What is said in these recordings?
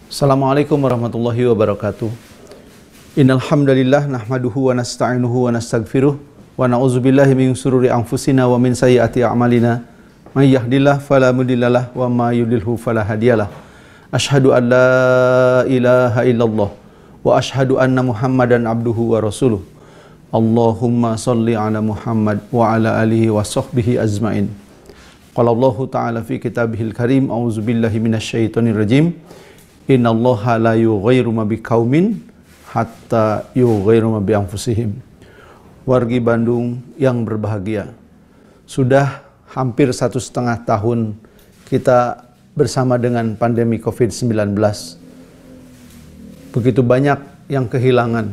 Assalamualaikum warahmatullahi wabarakatuh. Innal hamdalillah nahmaduhu wa nasta'inuhu wa nastaghfiruh wa na'udzubillahi min shururi anfusina wa min sayyiati a'malina. May yahdihillahu fala mudhillalah wa may yudlilhu fala hadiyalah. Asyhadu an la ilaha illallah wa asyhadu anna Muhammadan abduhu wa rasuluh. Allahumma shalli ala Muhammad wa ala alihi wa sahbihi azmain. Qala Allahu ta'ala fi kitabihil karim, a'udzubillahi minasyaitonir rajim. Innallaha la yughayyiru ma biqaumin hatta yughayyiru ma bi anfusihim. Wargi Bandung yang berbahagia, sudah hampir 1,5 tahun kita bersama dengan pandemi COVID-19. Begitu banyak yang kehilangan.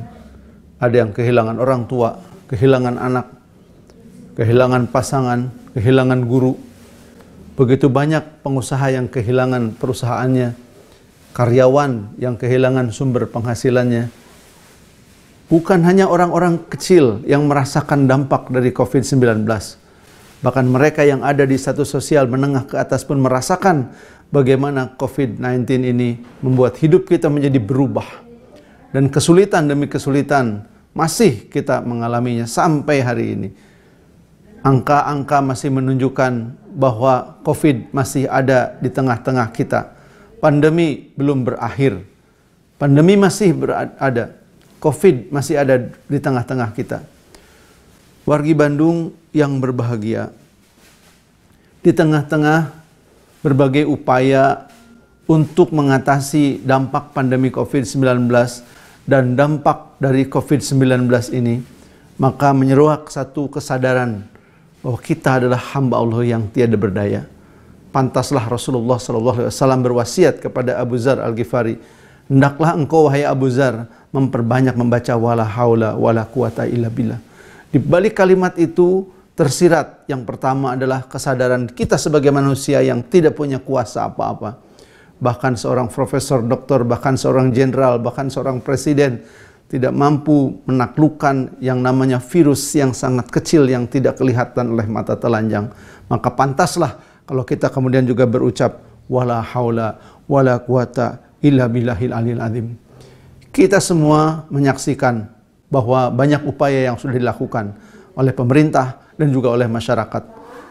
Ada yang kehilangan orang tua, kehilangan anak, kehilangan pasangan, kehilangan guru. Begitu banyak pengusaha yang kehilangan perusahaannya, karyawan yang kehilangan sumber penghasilannya. Bukan hanya orang-orang kecil yang merasakan dampak dari COVID-19. Bahkan mereka yang ada di status sosial menengah ke atas pun merasakan bagaimana COVID-19 ini membuat hidup kita menjadi berubah. Dan kesulitan demi kesulitan masih kita mengalaminya sampai hari ini. Angka-angka masih menunjukkan bahwa COVID masih ada di tengah-tengah kita. Pandemi belum berakhir. Pandemi masih ada. COVID masih ada di tengah-tengah kita. Wargi Bandung yang berbahagia, di tengah-tengah berbagai upaya untuk mengatasi dampak pandemi COVID-19 dan dampak dari COVID-19 ini, maka menyeruak satu kesadaran bahwa kita adalah hamba Allah yang tiada berdaya. Pantaslah Rasulullah SAW berwasiat kepada Abu Dzar Al-Ghifari, hendaklah engkau wahai Abu Dzar memperbanyak membaca wala haula wala quwata illa billah. Di balik kalimat itu tersirat yang pertama adalah kesadaran kita sebagai manusia yang tidak punya kuasa apa-apa. Bahkan seorang profesor, doktor, bahkan seorang jenderal, bahkan seorang presiden tidak mampu menaklukkan yang namanya virus yang sangat kecil yang tidak kelihatan oleh mata telanjang. Maka pantaslah kalau kita kemudian juga berucap wala haula wala quwata illa billahil aliyil azim. Kita semua menyaksikan bahwa banyak upaya yang sudah dilakukan oleh pemerintah dan juga oleh masyarakat.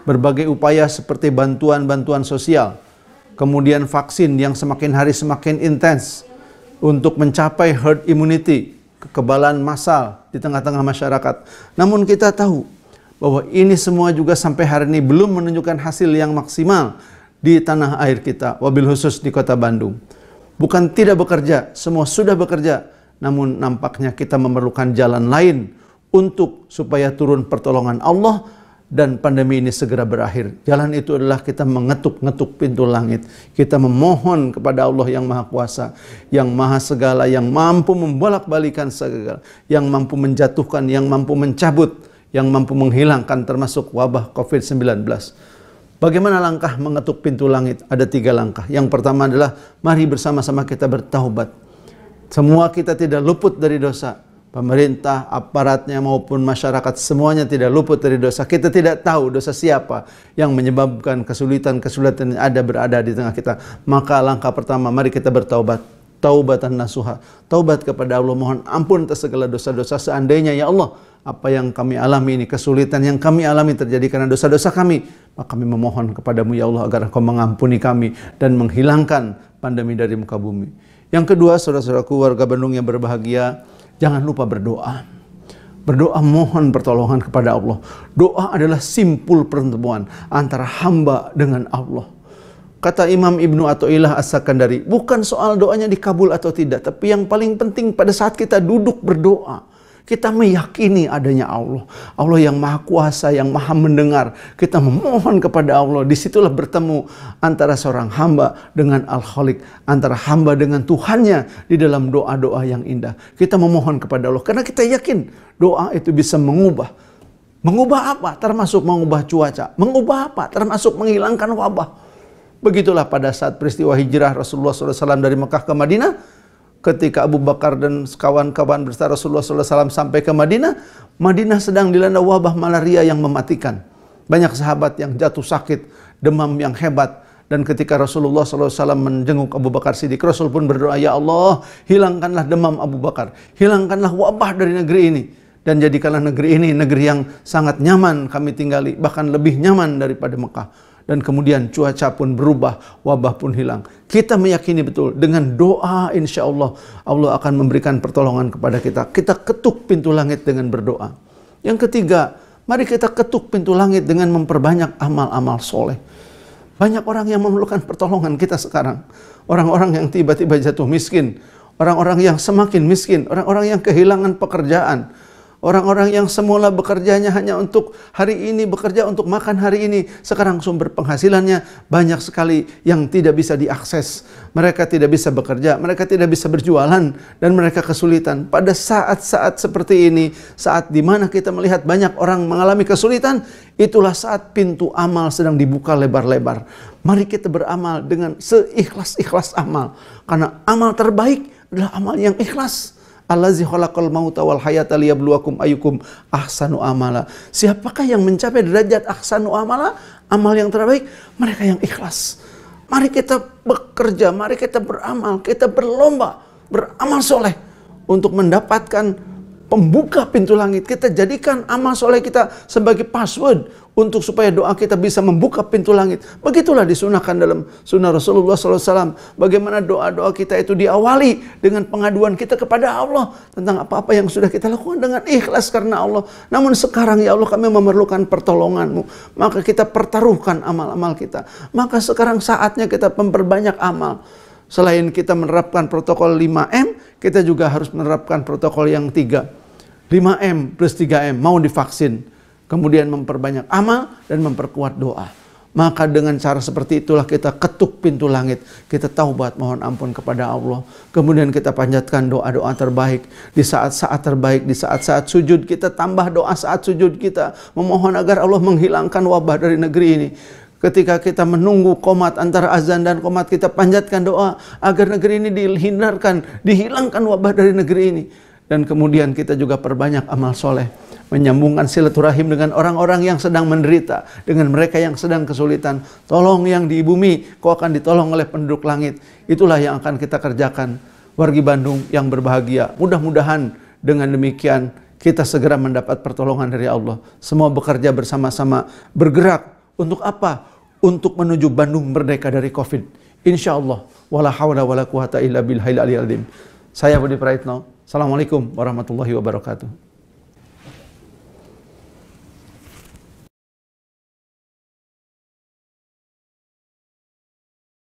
Berbagai upaya seperti bantuan-bantuan sosial, kemudian vaksin yang semakin hari semakin intens untuk mencapai herd immunity, kekebalan massal di tengah-tengah masyarakat. Namun kita tahu bahwa ini semua juga sampai hari ini belum menunjukkan hasil yang maksimal di tanah air kita, wabil khusus di kota Bandung. Bukan tidak bekerja, semua sudah bekerja, namun nampaknya kita memerlukan jalan lain untuk supaya turun pertolongan Allah dan pandemi ini segera berakhir. Jalan itu adalah kita mengetuk-ngetuk pintu langit. Kita memohon kepada Allah yang Maha Kuasa, yang Maha Segala, yang mampu membolak-balikan segala, yang mampu menjatuhkan, yang mampu mencabut, yang mampu menghilangkan termasuk wabah COVID-19. Bagaimana langkah mengetuk pintu langit? Ada 3 langkah. Yang pertama adalah mari bersama-sama kita bertaubat. Semua kita tidak luput dari dosa. Pemerintah, aparatnya maupun masyarakat semuanya tidak luput dari dosa. Kita tidak tahu dosa siapa yang menyebabkan kesulitan-kesulitan yang berada di tengah kita. Maka langkah pertama, mari kita bertaubat. Taubatan nasuha. Taubat kepada Allah, mohon ampun atas segala dosa-dosa. Seandainya ya Allah, apa yang kami alami ini, kesulitan yang kami alami terjadi karena dosa-dosa kami, maka kami memohon kepadamu ya Allah agar Engkau mengampuni kami dan menghilangkan pandemi dari muka bumi. Yang kedua, saudara-saudaraku warga Bandung yang berbahagia, jangan lupa berdoa. Berdoa mohon pertolongan kepada Allah. Doa adalah simpul pertemuan antara hamba dengan Allah. Kata Imam Ibnu Athaillah As-Sakandari, bukan soal doanya dikabul atau tidak, tapi yang paling penting pada saat kita duduk berdoa, kita meyakini adanya Allah. Allah yang Maha Kuasa, yang Maha Mendengar. Kita memohon kepada Allah. Disitulah bertemu antara seorang hamba dengan Al-Khaliq, antara hamba dengan Tuhannya di dalam doa-doa yang indah. Kita memohon kepada Allah karena kita yakin doa itu bisa mengubah. Mengubah apa? Termasuk mengubah cuaca. Mengubah apa? Termasuk menghilangkan wabah. Begitulah pada saat peristiwa hijrah Rasulullah SAW dari Mekah ke Madinah, ketika Abu Bakar dan kawan-kawan beserta Rasulullah SAW sampai ke Madinah, Madinah sedang dilanda wabah malaria yang mematikan. Banyak sahabat yang jatuh sakit, demam yang hebat, Dan ketika Rasulullah SAW menjenguk Abu Bakar Siddiq, Rasul pun berdoa, "Ya Allah, hilangkanlah demam Abu Bakar, hilangkanlah wabah dari negeri ini, dan jadikanlah negeri ini negeri yang sangat nyaman kami tinggali, bahkan lebih nyaman daripada Mekah." Dan kemudian cuaca pun berubah, wabah pun hilang. Kita meyakini betul, dengan doa insya Allah, Allah akan memberikan pertolongan kepada kita. Kita ketuk pintu langit dengan berdoa. Yang ketiga, mari kita ketuk pintu langit dengan memperbanyak amal-amal soleh. Banyak orang yang memerlukan pertolongan kita sekarang. Orang-orang yang tiba-tiba jatuh miskin, orang-orang yang semakin miskin, orang-orang yang kehilangan pekerjaan, orang-orang yang semula bekerjanya hanya untuk hari ini, bekerja untuk makan hari ini, sekarang sumber penghasilannya banyak sekali yang tidak bisa diakses. Mereka tidak bisa bekerja, mereka tidak bisa berjualan, dan mereka kesulitan. Pada saat-saat seperti ini, saat dimana kita melihat banyak orang mengalami kesulitan, itulah saat pintu amal sedang dibuka lebar-lebar. Mari kita beramal dengan seikhlas-ikhlas amal, karena amal terbaik adalah amal yang ikhlas. Allazi khalaqal mauta wal hayata liyabluwakum ayyukum ahsanu amala. Siapakah yang mencapai derajat ahsanu amala? Amal yang terbaik, mereka yang ikhlas. Mari kita bekerja, mari kita beramal, kita berlomba, beramal soleh untuk mendapatkan pembuka pintu langit. Kita jadikan amal soleh kita sebagai password untuk supaya doa kita bisa membuka pintu langit. Begitulah disunahkan dalam sunnah Rasulullah SAW. Bagaimana doa-doa kita itu diawali dengan pengaduan kita kepada Allah tentang apa-apa yang sudah kita lakukan dengan ikhlas karena Allah. Namun sekarang ya Allah, kami memerlukan pertolongan-Mu. Maka kita pertaruhkan amal-amal kita. Maka sekarang saatnya kita memperbanyak amal. Selain kita menerapkan protokol 5M, kita juga harus menerapkan protokol yang 3. 5M plus 3M, mau divaksin. Kemudian memperbanyak amal dan memperkuat doa. Maka dengan cara seperti itulah kita ketuk pintu langit. Kita taubat mohon ampun kepada Allah. Kemudian kita panjatkan doa-doa terbaik. Di saat-saat terbaik, di saat-saat sujud kita tambah doa saat sujud kita. Memohon agar Allah menghilangkan wabah dari negeri ini. Ketika kita menunggu qomat antara azan dan qomat, kita panjatkan doa agar negeri ini dihindarkan, dihilangkan wabah dari negeri ini. Dan kemudian kita juga perbanyak amal soleh, menyambungkan silaturahim dengan orang-orang yang sedang menderita, dengan mereka yang sedang kesulitan. Tolong yang di bumi, kau akan ditolong oleh penduduk langit. Itulah yang akan kita kerjakan. Wargi Bandung yang berbahagia, mudah-mudahan dengan demikian kita segera mendapat pertolongan dari Allah. Semua bekerja bersama-sama, bergerak untuk apa? Untuk menuju Bandung merdeka dari Covid. Insya Allah. Wala hawla wala quwata illa billahil aliyil azim. Saya Budi Praitno. Assalamualaikum warahmatullahi wabarakatuh.